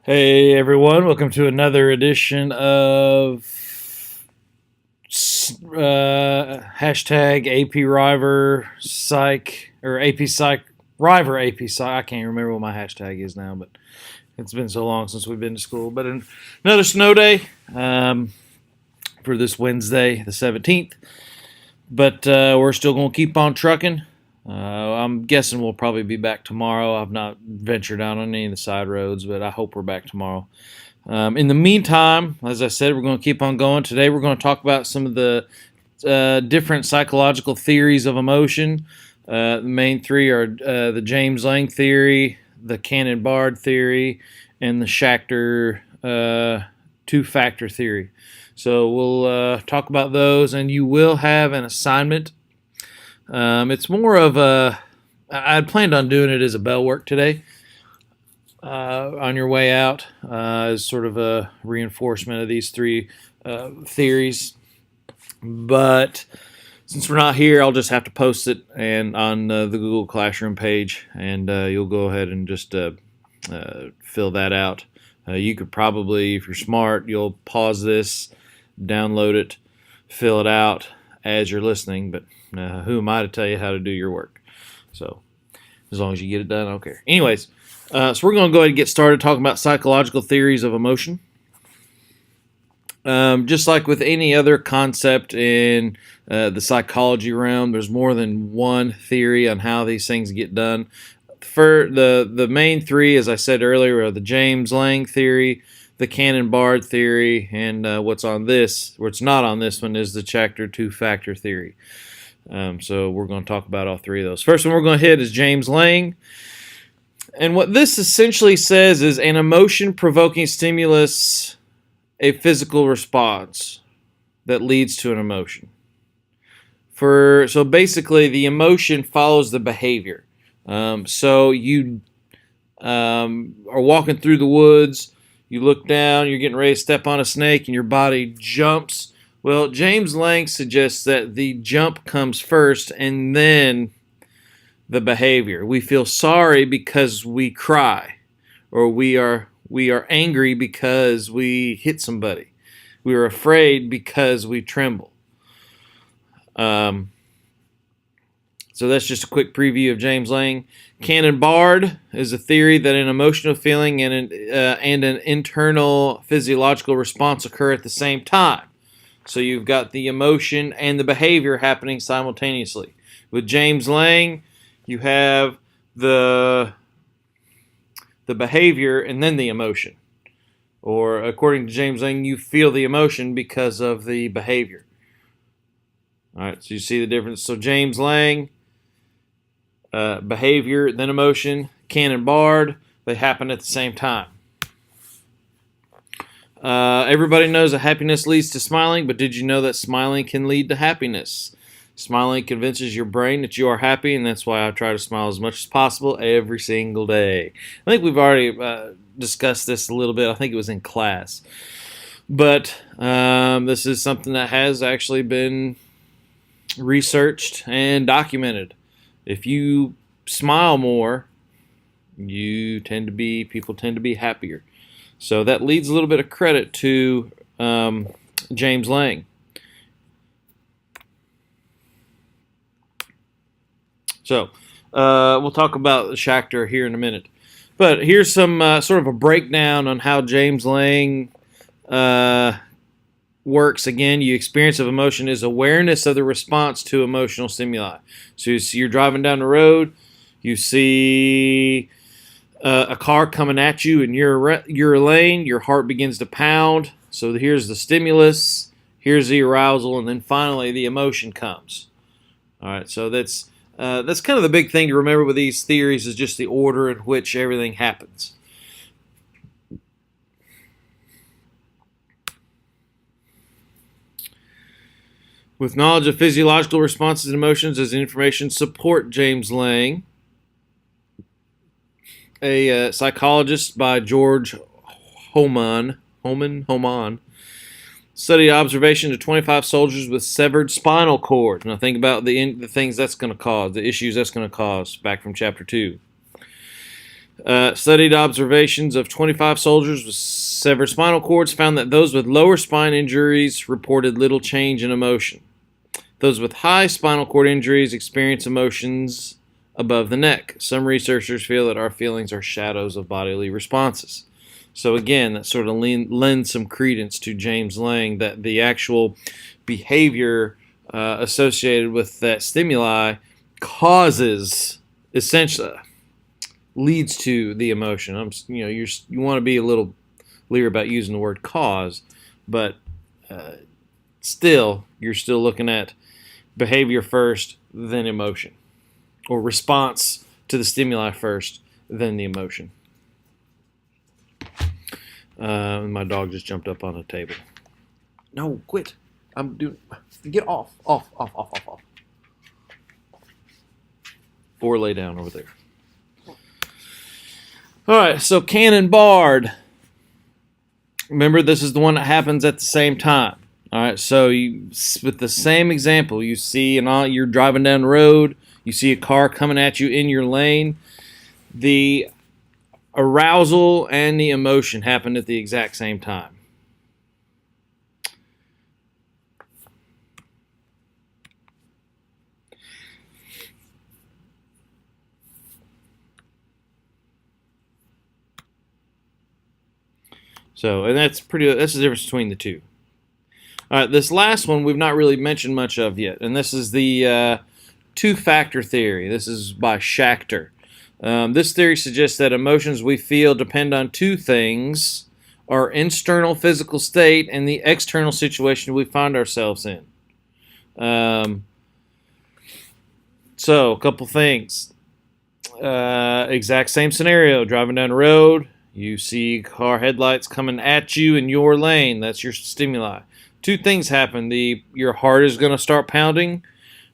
Hey everyone, welcome to another edition of hashtag AP River Psych or AP Psych River AP Psych. I can't remember what my hashtag is now, but it's been so long since we've been to school. But another snow day for this Wednesday, the 17th. But we're still going to keep on trucking. I'm guessing we'll probably be back tomorrow. I've not ventured out on any of the side roads, but I hope we're back tomorrow. In the meantime, as I said, we're going to keep on going. Today we're going to talk about some of the different psychological theories of emotion. The main three are the James Lange theory, the Cannon-Bard theory, and the Schachter two-factor theory. So we'll talk about those, and you will have an assignment. It's more of a. I had planned on doing it as a bell work today. On your way out, as sort of a reinforcement of these three theories. But since we're not here, I'll just have to post it and on the Google Classroom page, and you'll go ahead and just fill that out. You could probably, if you're smart, you'll pause this, download it, fill it out as you're listening, but who am I to tell you how to do your work? So as long as you get it done, I don't care. Anyways, so we're going to go ahead and get started talking about psychological theories of emotion. Just like with any other concept in the psychology realm, there's more than one theory on how these things get done. For the main three, as I said earlier, are the James Lange theory, the Cannon-Bard theory, and what's on this, what's not on this one, is the Schachter two-factor theory. So we're going to talk about all three of those. First one we're going to hit is James Lange. And what this essentially says is an emotion-provoking stimulus, a physical response that leads to an emotion. So basically, the emotion follows the behavior. So you are walking through the woods, you look down, you're getting ready to step on a snake, and your body jumps. Well, James Lange suggests that the jump comes first and then the behavior. We feel sorry because we cry, or we are angry because we hit somebody. We are afraid because we tremble. So that's just a quick preview of James Lange. Cannon-Bard is a theory that an emotional feeling and an internal physiological response occur at the same time. So you've got the emotion and the behavior happening simultaneously. With James Lange, you have the behavior and then the emotion. Or according to James Lange, you feel the emotion because of the behavior. All right, so you see the difference. So James Lange, behavior, then emotion. Cannon-Bard, they happen at the same time. Everybody knows that happiness leads to smiling, but did you know that smiling can lead to happiness? Smiling convinces your brain that you are happy, and that's why I try to smile as much as possible every single day. I think we've already discussed this a little bit. I think it was in class. But this is something that has actually been researched and documented. If you smile more, people tend to be happier. So that leads a little bit of credit to James Lange. So we'll talk about the Schachter here in a minute. But here's some sort of a breakdown on how James Lange works. Again, your experience of emotion is awareness of the response to emotional stimuli. So you're driving down the road, you see a car coming at you in your lane, your heart begins to pound. So here's the stimulus, here's the arousal, and then finally the emotion comes. All right, so that's kind of the big thing to remember with these theories is just the order in which everything happens. With knowledge of physiological responses and emotions as information support James Lange, a psychologist by George Hohmann, studied observation of 25 soldiers with severed spinal cord. Now think about the things that's going to cause, the issues that's going to cause, back from chapter 2. Studied observations of 25 soldiers with severed spinal cords found that those with lower spine injuries reported little change in emotion. Those with high spinal cord injuries experience emotions above the neck. Some researchers feel that our feelings are shadows of bodily responses. So again, that sort of lends some credence to James Lang, that the actual behavior associated with that stimuli causes, essentially, leads to the emotion. You want to be a little leery about using the word cause, but still, you're still looking at behavior first, then emotion, or response to the stimuli first, then the emotion. My dog just jumped up on the table. No, quit. I'm doing. Get off. Off. Or lay down over there. All right, so Cannon Bard. Remember, this is the one that happens at the same time. All right, so with the same example, you see, you're driving down the road, you see a car coming at you in your lane. The arousal and the emotion happen at the exact same time. So, and that's the difference between the two. All right, this last one we've not really mentioned much of yet, and this is the two-factor theory. This is by Schachter. This theory suggests that emotions we feel depend on two things: our internal physical state and the external situation we find ourselves in. So, a couple things. Exact same scenario, driving down the road. You see car headlights coming at you in your lane. That's your stimuli. Two things happen. Your heart is going to start pounding,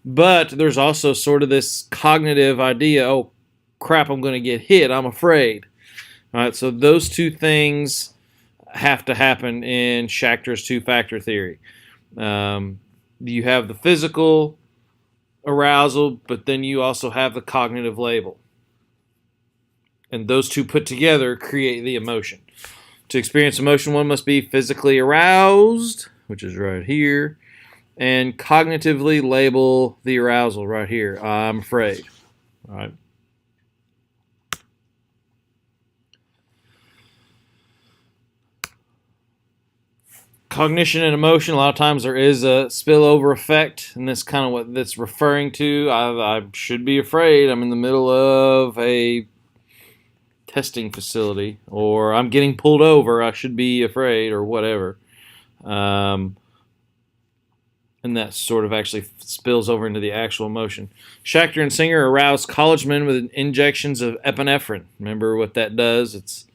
but there's also sort of this cognitive idea, oh, crap, I'm going to get hit. I'm afraid. All right, so those two things have to happen in Schachter's two-factor theory. You have the physical arousal, but then you also have the cognitive label. And those two put together create the emotion. To experience emotion, one must be physically aroused, which is right here, and cognitively label the arousal right here. I'm afraid. All right. Cognition and emotion, a lot of times there is a spillover effect, and that's kind of what that's referring to. I should be afraid. I'm in the middle of a testing facility, or I'm getting pulled over, I should be afraid, or whatever. And that sort of actually spills over into the actual emotion. Schachter and Singer aroused college men with injections of epinephrine. Remember what that does? It's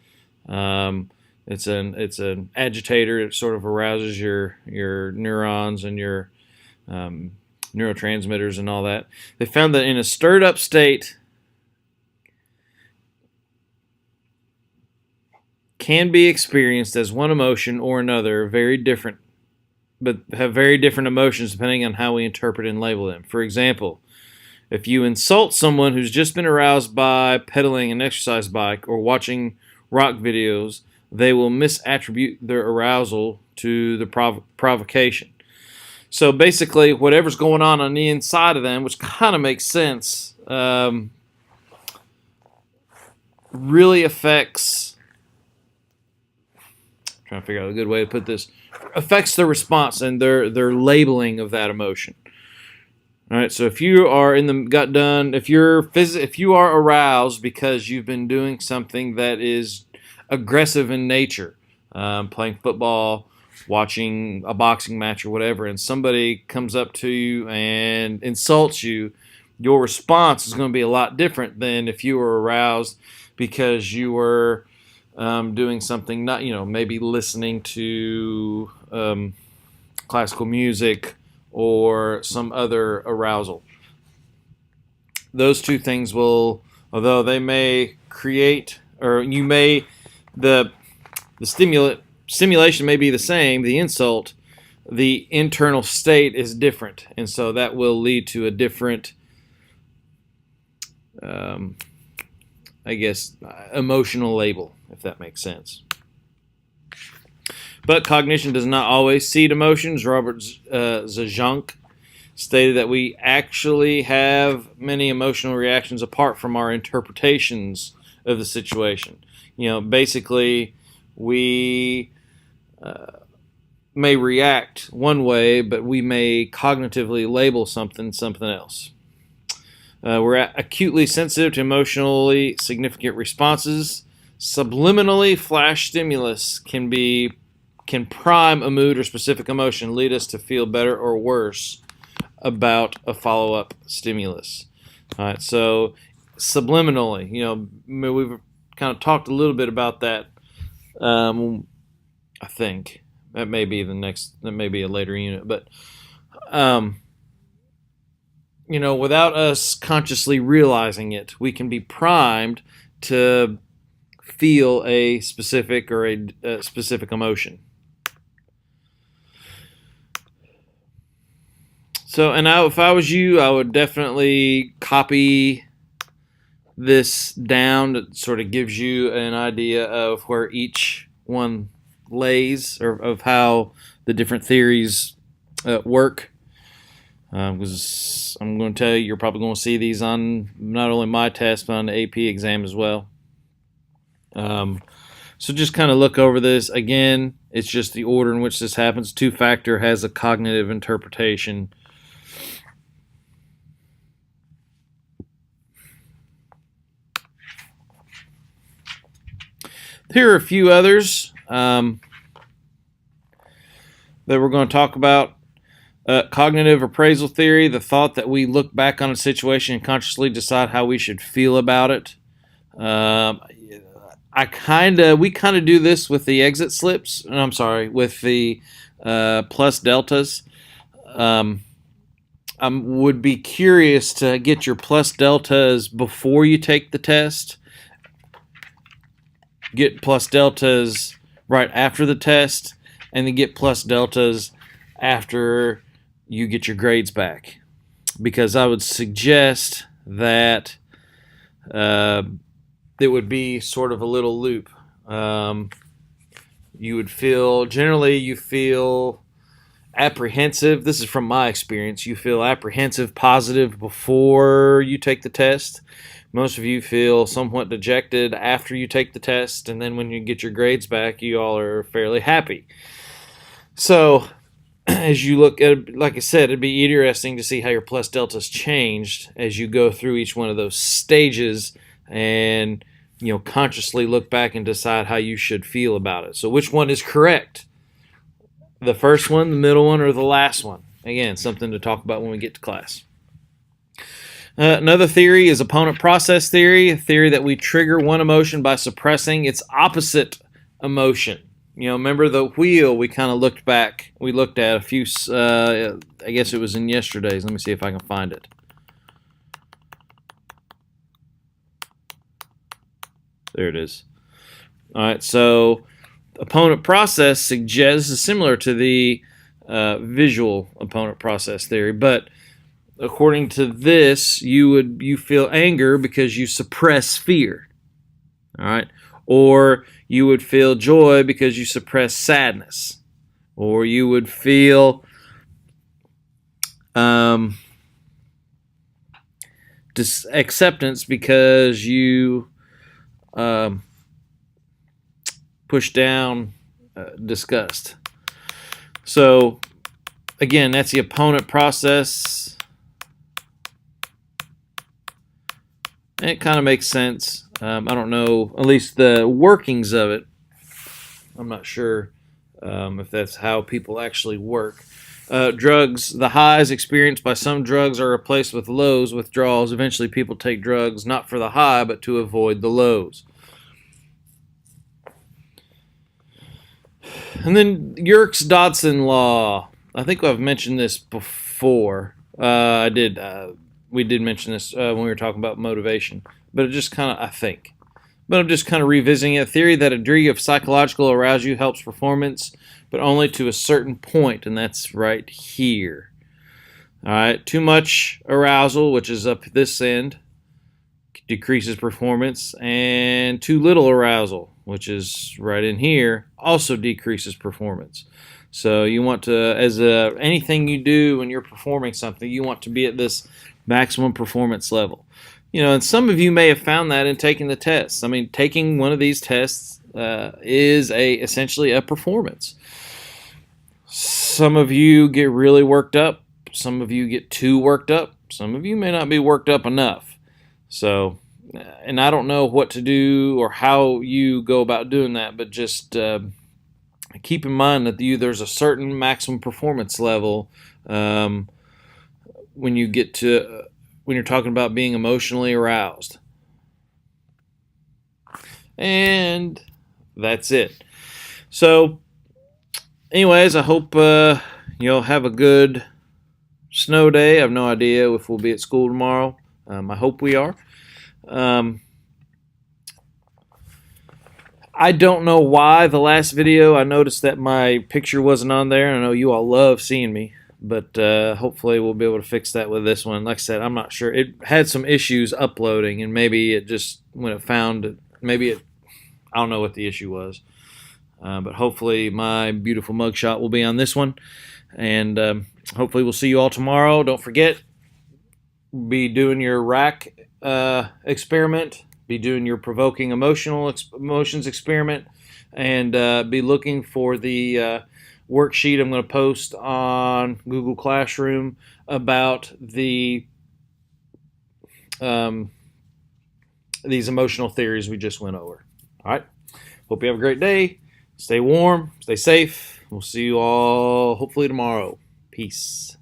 an agitator. It sort of arouses your neurons and your neurotransmitters and all that. They found that in a stirred up state, can be experienced as one emotion or another, very different, but have very different emotions depending on how we interpret and label them. For example, if you insult someone who's just been aroused by pedaling an exercise bike or watching rock videos, they will misattribute their arousal to the provocation. So basically, whatever's going on the inside of them, which kind of makes sense, really affects, trying to figure out a good way to put this, affects the response and their labeling of that emotion. All right, so if you are if you are aroused because you've been doing something that is aggressive in nature, playing football, watching a boxing match or whatever, and somebody comes up to you and insults you, your response is going to be a lot different than if you were aroused because you were doing something, not, maybe listening to classical music or some other arousal. Those two things will, although they may create, or you may, the stimulation may be the same, the insult, the internal state is different, and so that will lead to a different I guess, emotional label, if that makes sense. But cognition does not always seed emotions. Robert Zajonc stated that we actually have many emotional reactions apart from our interpretations of the situation. Basically, we may react one way, but we may cognitively label something else. We're acutely sensitive to emotionally significant responses. Subliminally flash stimulus can prime a mood or specific emotion, lead us to feel better or worse about a follow-up stimulus. All right, so subliminally, we've kind of talked a little bit about that. I think that may be a later unit, but without us consciously realizing it, we can be primed to feel a specific emotion. So, and if I was you, I would definitely copy this down. That sort of gives you an idea of where each one lays, or of how the different theories work. Because I'm going to tell you, you're probably going to see these on not only my test, but on the AP exam as well. So just kind of look over this. Again, it's just the order in which this happens. Two-factor has a cognitive interpretation. Here are a few others that we're going to talk about. Cognitive appraisal theory, the thought that we look back on a situation and consciously decide how we should feel about it. We kind of do this with the exit slips. I'm sorry, with the plus deltas. I would be curious to get your plus deltas before you take the test. Get plus deltas right after the test, and then get plus deltas after you get your grades back. Because I would suggest that it would be sort of a little loop. You feel apprehensive. This is from my experience. You feel apprehensive, positive before you take the test. Most of you feel somewhat dejected after you take the test, and then when you get your grades back, you all are fairly happy. So, as you look at it, like I said, it'd be interesting to see how your plus deltas changed as you go through each one of those stages and consciously look back and decide how you should feel about it. So which one is correct? The first one, the middle one, or the last one? Again, something to talk about when we get to class. Another theory is opponent process theory, a theory that we trigger one emotion by suppressing its opposite emotion. Remember the wheel we kind of looked back. We looked at a few, I guess it was in yesterday's. Let me see if I can find it. There it is. All right, so opponent process suggests is similar to the visual opponent process theory, but according to this, you feel anger because you suppress fear. All right, or you would feel joy because you suppress sadness, or you would feel acceptance because you push down disgust. So again, that's the opponent process. And it kind of makes sense. I don't know, at least the workings of it. I'm not sure if that's how people actually work. Drugs, the highs experienced by some drugs are replaced with lows, withdrawals. Eventually people take drugs not for the high, but to avoid the lows. And then Yerkes-Dodson law. I think I've mentioned this before. I did. We did mention this when we were talking about motivation, but it just kind of, I'm just kind of revisiting a theory that a degree of psychological arousal helps performance, but only to a certain point, and that's right here. All right, too much arousal, which is up this end, decreases performance, and too little arousal, which is right in here, also decreases performance. So you want to, anything you do when you're performing something, you want to be at this maximum performance level. And some of you may have found that in taking the tests. I mean, taking one of these tests is essentially a performance. Some of you get really worked up. Some of you get too worked up. Some of you may not be worked up enough. So, and I don't know what to do or how you go about doing that, but just keep in mind that there's a certain maximum performance level when you're talking about being emotionally aroused. And that's it. So, anyways, I hope you'll have a good snow day. I have no idea if we'll be at school tomorrow. I hope we are. I don't know why the last video I noticed that my picture wasn't on there. I know you all love seeing me, but hopefully we'll be able to fix that with this one. Like I said, I'm not sure. It had some issues uploading, and maybe it just, when it found it, I don't know what the issue was. But hopefully my beautiful mugshot will be on this one. And hopefully we'll see you all tomorrow. Don't forget, be doing your rack experiment. Be doing your provoking emotions experiment. And be looking for the worksheet I'm going to post on Google Classroom about these emotional theories we just went over. All right. Hope you have a great day. Stay warm. Stay safe. We'll see you all hopefully tomorrow. Peace.